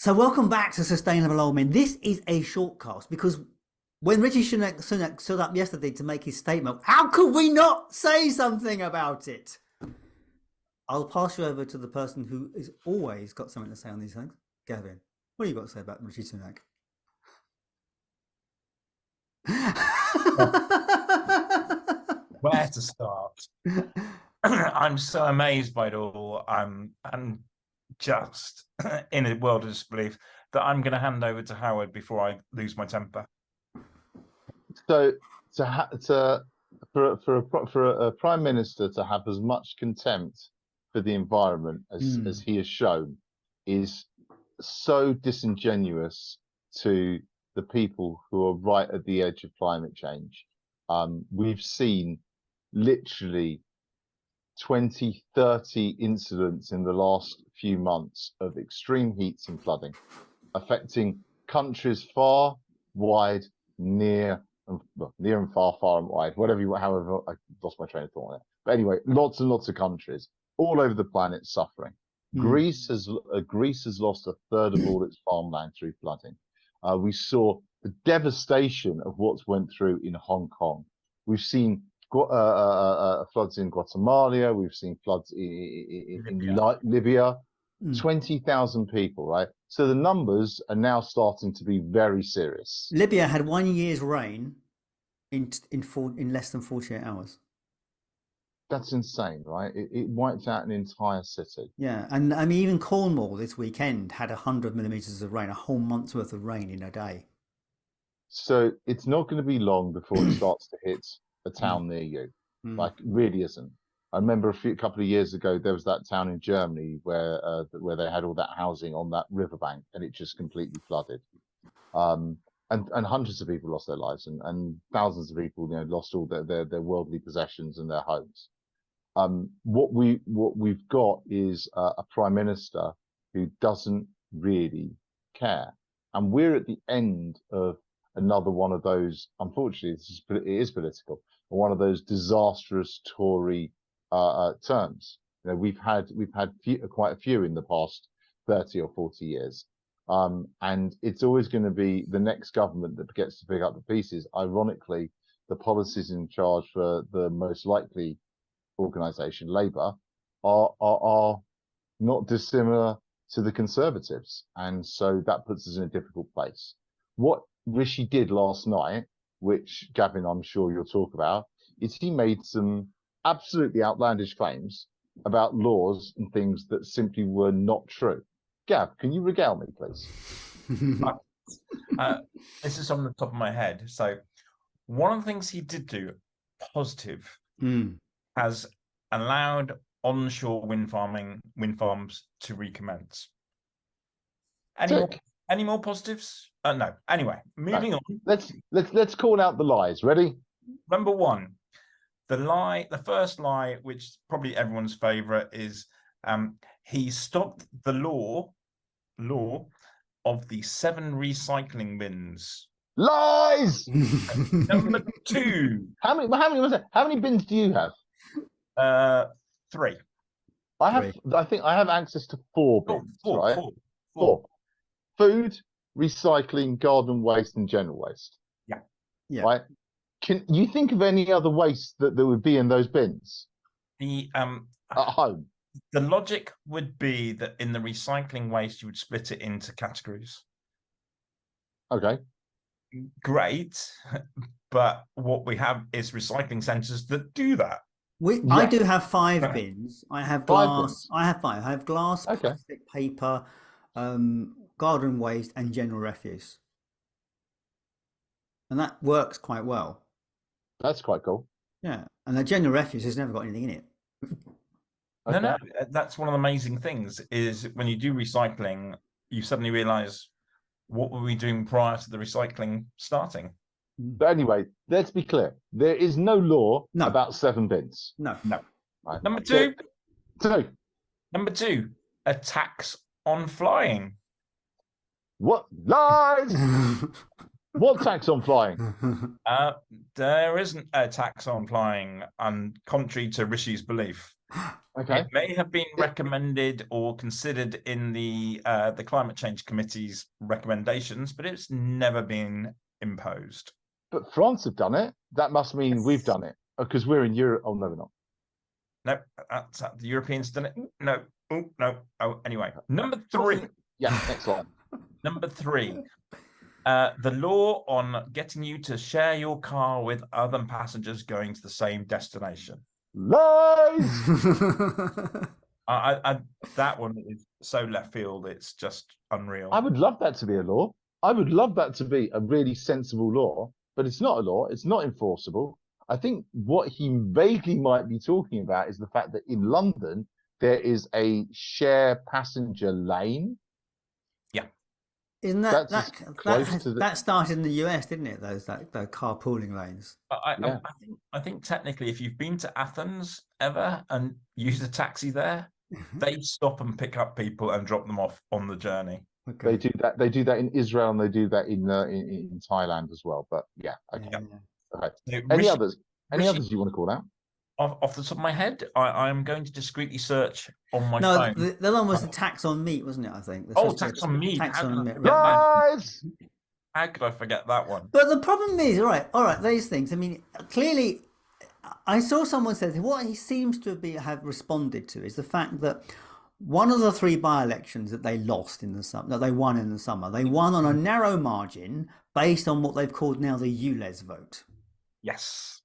So welcome back to Sustainable Old Men. This is a shortcast because when Rishi Sunak stood up yesterday to make his statement, how could we not say something about it? I'll pass you over to the person who has always got something to say on these things. Gavin, what do you got to say about Rishi Sunak? Where to start? I'm so amazed by it all. I'm just in a world of disbelief that I'm going to hand over to Howard before I lose my temper. So for a prime minister to have as much contempt for the environment as he has shown is so disingenuous to the people who are right at the edge of climate change. We've seen literally 20, 30 incidents in the last few months of extreme heats and flooding, affecting countries far, wide, near and far, far and wide, however, I lost my train of thought on it. But anyway, lots and lots of countries all over the planet suffering. Greece has lost a third of all its farmland through flooding. We saw the devastation of what's went through in Hong Kong. We've seen floods in Guatemala. We've seen floods in Libya. 20,000 people, right? So the numbers are now starting to be very serious. Libya had 1 year's rain in less than 48 hours. That's insane, right? It wiped out an entire city. Yeah, and I mean, even Cornwall this weekend had 100 millimeters of rain, a whole month's worth of rain in a day. So it's not going to be long before it starts to hit a town near you. Like, it really isn't. I remember a couple of years ago, there was that town in Germany where they had all that housing on that riverbank, and it just completely flooded. And hundreds of people lost their lives, and thousands of people, lost all their worldly possessions and their homes. What we've got is a prime minister who doesn't really care, and we're at the end of another one of those. Unfortunately, it is political. One of those disastrous Tory terms. We've had quite a few in the past 30 or 40 years, and it's always going to be the next government that gets to pick up the pieces. Ironically, the policies in charge for the most likely organisation, Labour, are not dissimilar to the Conservatives, and so that puts us in a difficult place. What Rishi did last night, which Gavin, I'm sure you'll talk about, is he made some absolutely outlandish claims about laws and things that simply were not true. Gav, can you regale me, please? This is on the top of my head. So one of the things he did do, positive, has allowed onshore wind farms to recommence. Any more positives? No. Anyway, moving on. Let's call out the lies. Ready? Number one, the first lie, which is probably everyone's favorite, is he stopped the law of the 7 recycling bins. Lies. Number 2. How many bins do you have? 3. I think I have access to 4 bins. Right? 4. Food, recycling, garden waste, and general waste. Yeah. Right. Can you think of any other waste that would be in those bins? At home. The logic would be that in the recycling waste, you would split it into categories. Okay. Great, but what we have is recycling centres that do that. I do have 5 bins. I have glass. I have 5. I have glass, plastic, paper, garden waste, and general refuse, and that works quite well. That's quite cool. Yeah, and the general refuse has never got anything in it. Okay. No, that's one of the amazing things is when you do recycling, you suddenly realise what were we doing prior to the recycling starting. But anyway, let's be clear. There is no law about 7 bins. No. Right. Number 2. Number 2, a tax on flying. What? Lies! What tax on flying? There isn't a tax on flying, contrary to Rishi's belief. Okay. It may have been recommended or considered in the Climate Change Committee's recommendations, but it's never been imposed. But France have done it. That must mean we've done it because we're in Europe. Oh, no, we're not. No, that's the Europeans done it. No, no. Oh, anyway, number 3. Yeah, next slide. Number 3. The law on getting you to share your car with other passengers going to the same destination. Lies. That one is so left field. It's just unreal. I would love that to be a law. I would love that to be a really sensible law, but it's not a law. It's not enforceable. I think what he vaguely might be talking about is the fact that in London, there is a share passenger lane. Yeah. Isn't that close to that started in the US, didn't it? Those carpooling lanes. I think technically, if you've been to Athens ever and used a taxi there, they stop and pick up people and drop them off on the journey. Okay. They do that. They do that in Israel and they do that in Thailand as well. But yeah, okay. Yeah. Okay. So Any others? Any others you want to call out? Off the top of my head, I'm going to discreetly search on my No, phone. the other one was the tax on meat, wasn't it? I think. Tax on meat. Tax on meat. Guys! How could I forget that one? But the problem is, all right, these things. I mean, clearly, I saw someone say that what he seems to have responded to is the fact that one of the 3 by-elections that they lost in the summer, that they won in the summer, they won on a narrow margin based on what they've called now the ULEZ vote. Yes.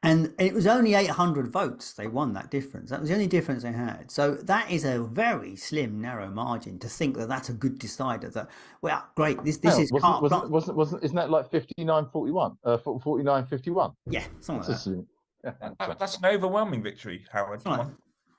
And it was only 800 votes. They won that difference. That was the only difference they had. So that is a very slim, narrow margin to think that that's a good decider. That, well, great. This is isn't that like 59-41? 49-51? Yeah, something like that. That's an overwhelming victory, Howard.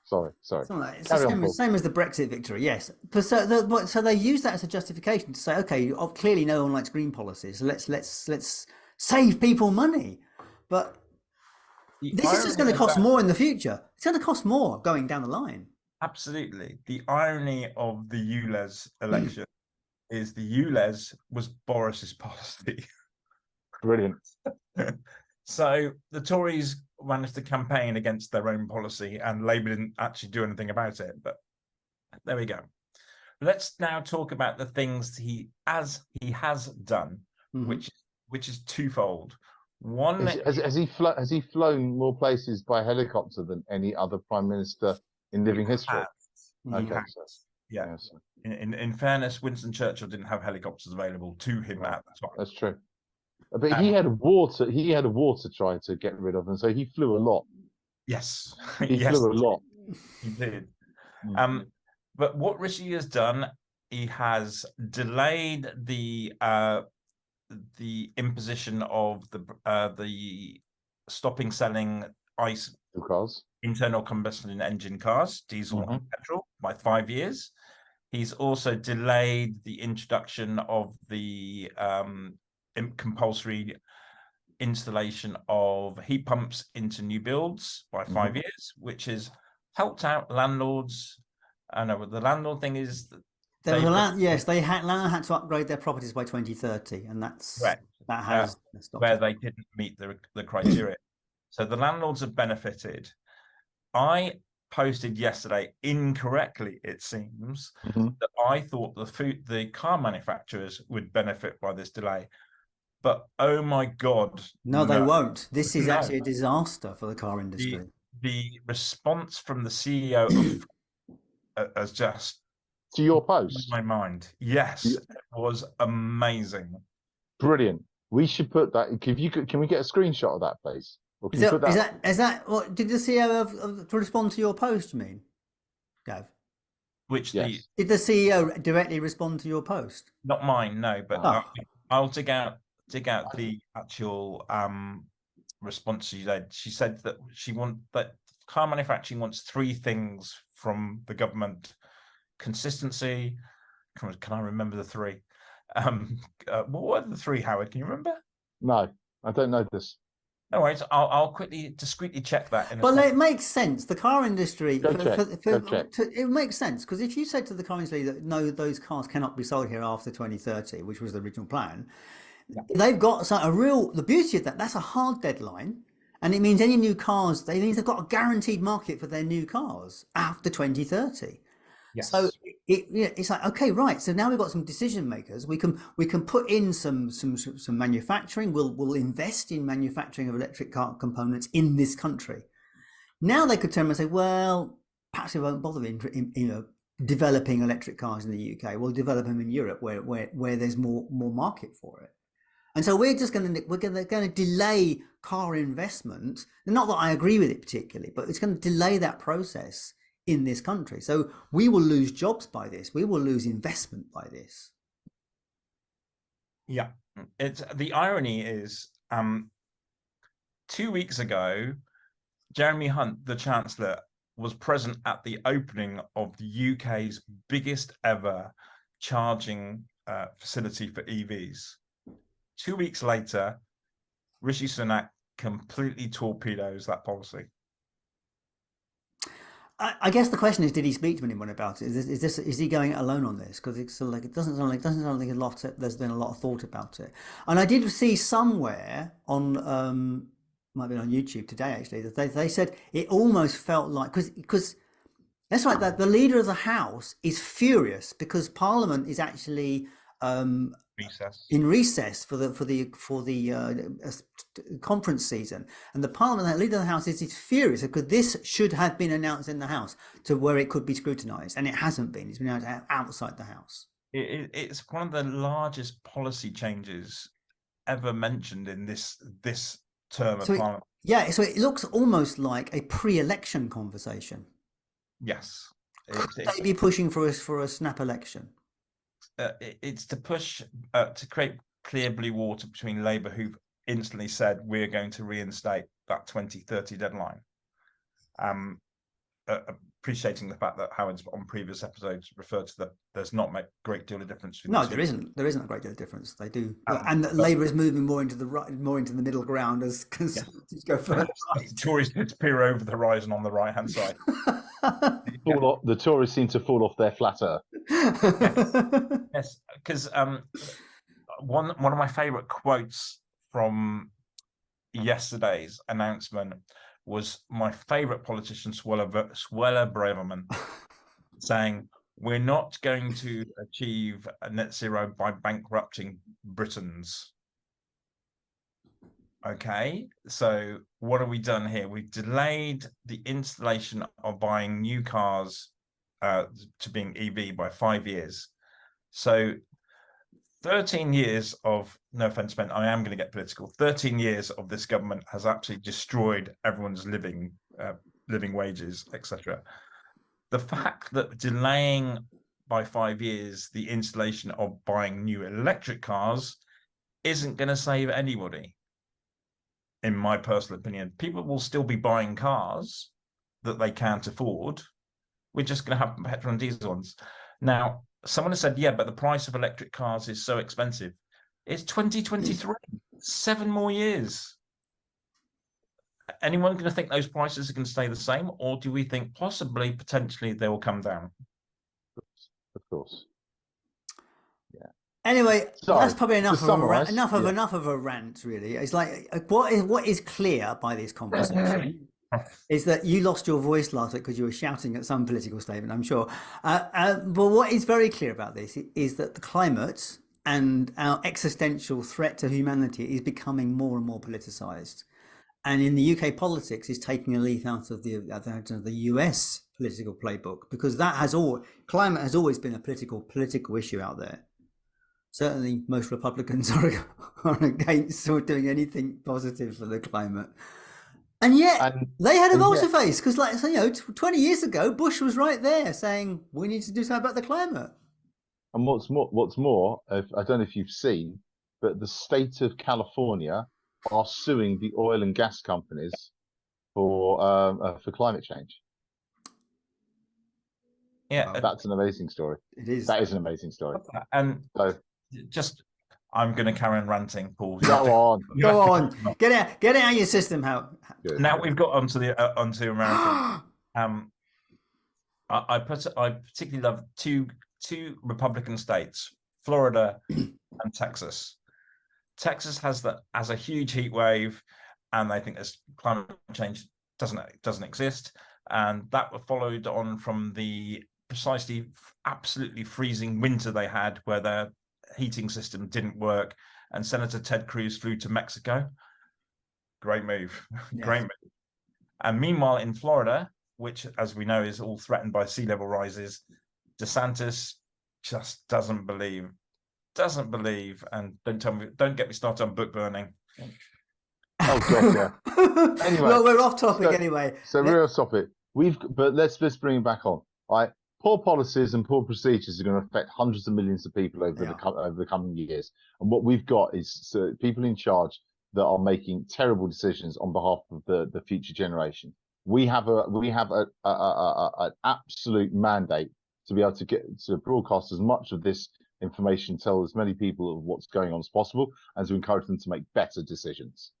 Sorry. It's the same as the Brexit victory, yes. So they use that as a justification to say, okay, clearly no one likes green policies. So let's save people money. But this is just going to cost more in the future. It's going to cost more going down the line. Absolutely. The irony of the ULEZ election is the ULEZ was Boris's policy. Brilliant. So the Tories managed to campaign against their own policy and Labour didn't actually do anything about it. But there we go. Let's now talk about the things he has done, which is twofold. One, has he flown more places by helicopter than any other prime minister in living history? Okay. Yeah. In fairness, Winston Churchill didn't have helicopters available to him at the time. That's true. But he had water. He had a war to try to get rid of, and so he flew a lot. Yes, he flew a lot. He did. But what Rishi has done, he has delayed the imposition of the stopping selling ICE cars, internal combustion engine cars, diesel and petrol, by 5 years. He's also delayed the introduction of the compulsory installation of heat pumps into new builds by 5 years, which has helped out landlords. I know what the landlord thing is. Landlord had to upgrade their properties by 2030, and that's correct. That has where they didn't meet the criteria. So the landlords have benefited. I posted yesterday incorrectly, it seems, that I thought the car manufacturers would benefit by this delay. But oh my God. No, they won't. This is actually a disaster for the car industry. The response from the CEO has just to your post. My mind. Yes, it was amazing. Brilliant. We should put that. Can we get a screenshot of that, please? Or is that what did the CEO to respond to your post? You mean, Gav? Yes. Did the CEO directly respond to your post? Not mine, no. But I'll dig out the actual response she did. She said that that car manufacturing wants 3 things from the government: consistency. Can I remember the 3? What were the 3, Howard? Can you remember? No, I don't know this. No worries. I'll quickly discreetly check that. But it makes sense. The car industry, check. It makes sense, because if you said to the car industry that no, those cars cannot be sold here after 2030, which was the original plan, they've got the beauty of that's a hard deadline, And it means any new cars, it means they've got a guaranteed market for their new cars after 2030. Yes. So it's like, okay, right. So now we've got some decision makers. We can put in some manufacturing. We'll invest in manufacturing of electric car components in this country. Now they could turn and say, well, perhaps we won't bother in developing electric cars in the UK. We'll develop them in Europe where there's more market for it. And so we're going to delay car investment. Not that I agree with it particularly, but it's going to delay that process in this country. So we will lose jobs by this. We will lose investment by this. Yeah, the irony is 2 weeks ago, Jeremy Hunt, the Chancellor, was present at the opening of the UK's biggest ever charging facility for EVs. 2 weeks later, Rishi Sunak completely torpedoes that policy. I guess the question is, did he speak to anyone about it? Is he going it alone on this? Because it's like it doesn't sound like there's been a lot of thought about it. And I did see somewhere on might be on YouTube today actually that they said it almost felt like because that's right, that the leader of the House is furious because Parliament is actually in recess for the conference season, and the Parliament leader of the House is furious because this should have been announced in the House to where it could be scrutinised, and it hasn't been. It's been outside the House. It's one of the largest policy changes ever mentioned in this term of Parliament. So it looks almost like a pre-election conversation. Yes, could they be pushing for a snap election? It's to push to create clear blue water between Labour, who've instantly said we're going to reinstate that 2030 deadline. Appreciating the fact that Howard's on previous episodes referred to that there's not a great deal of difference. No, there isn't a great deal of difference. They do, and Labour is moving more into the right, more into the middle ground as Conservatives go further right. Tories peer over the horizon on the right hand side. The Tories seem to fall off their flat earth. Yes, because one of my favourite quotes from yesterday's announcement was my favourite politician, Suella Braverman, saying, "We're not going to achieve a net zero by bankrupting Britons." Okay, so what have we done here? We've delayed the installation of buying new cars to being EV by 5 years. So 13 years of, no offense meant, I am going to get political, 13 years of this government has absolutely destroyed everyone's living wages, etc. The fact that delaying by 5 years the installation of buying new electric cars isn't going to save anybody, in my personal opinion. People will still be buying cars that they can't afford. We're just going to have petrol and diesel ones. Now, someone has said, yeah, but the price of electric cars is so expensive. It's 2023, 7 more years. Anyone going to think those prices are going to stay the same, or do we think possibly, potentially, they will come down? Of course. Yeah. Anyway, so, that's probably enough of a rant, really. It's like what is clear by this conversation is that you lost your voice last week because you were shouting at some political statement, I'm sure. But what is very clear about this is that the climate and our existential threat to humanity is becoming more and more politicized. And in the UK, politics is taking a leaf out of the US political playbook, because climate has always been a political issue out there. Certainly, most Republicans are against doing anything positive for the climate. And yet they had a volte-face, because 20 years ago, Bush was right there saying we need to do something about the climate. And what's more, I don't know if you've seen, but the state of California are suing the oil and gas companies for climate change. Yeah, that's an amazing story. It is. That is an amazing story. And I'm going to carry on ranting, Paul. Go on. Get it out of your system. Now we've got onto America. I particularly love two Republican states, Florida and Texas. Texas has a huge heat wave, and they think this climate change doesn't exist. And that was followed on from the precisely absolutely freezing winter they had, where their heating system didn't work, and Senator Ted Cruz flew to Mexico. Great move. Yes. Great move. And meanwhile, in Florida, which, as we know, is all threatened by sea level rises, DeSantis just doesn't believe, and don't get me started on book burning. Oh god, yeah. Anyway, well, we're off topic anyway. So real topic. But let's bring it back on. Right, poor policies and poor procedures are going to affect hundreds of millions of people over the coming years. And what we've got is people in charge that are making terrible decisions on behalf of the future generation. We have an absolute mandate to be able to get to broadcast as much of this information, tell as many people of what's going on as possible, and to encourage them to make better decisions.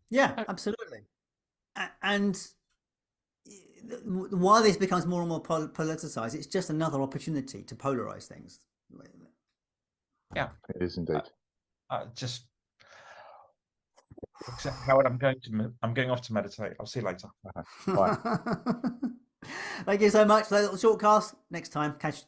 Yeah, absolutely. And while this becomes more and more politicized, it's just another opportunity to polarize things. Yeah, it is indeed. Just Howard, I'm going off to meditate. I'll see you later. Bye. Thank you so much. Little short cast. Next time, catch.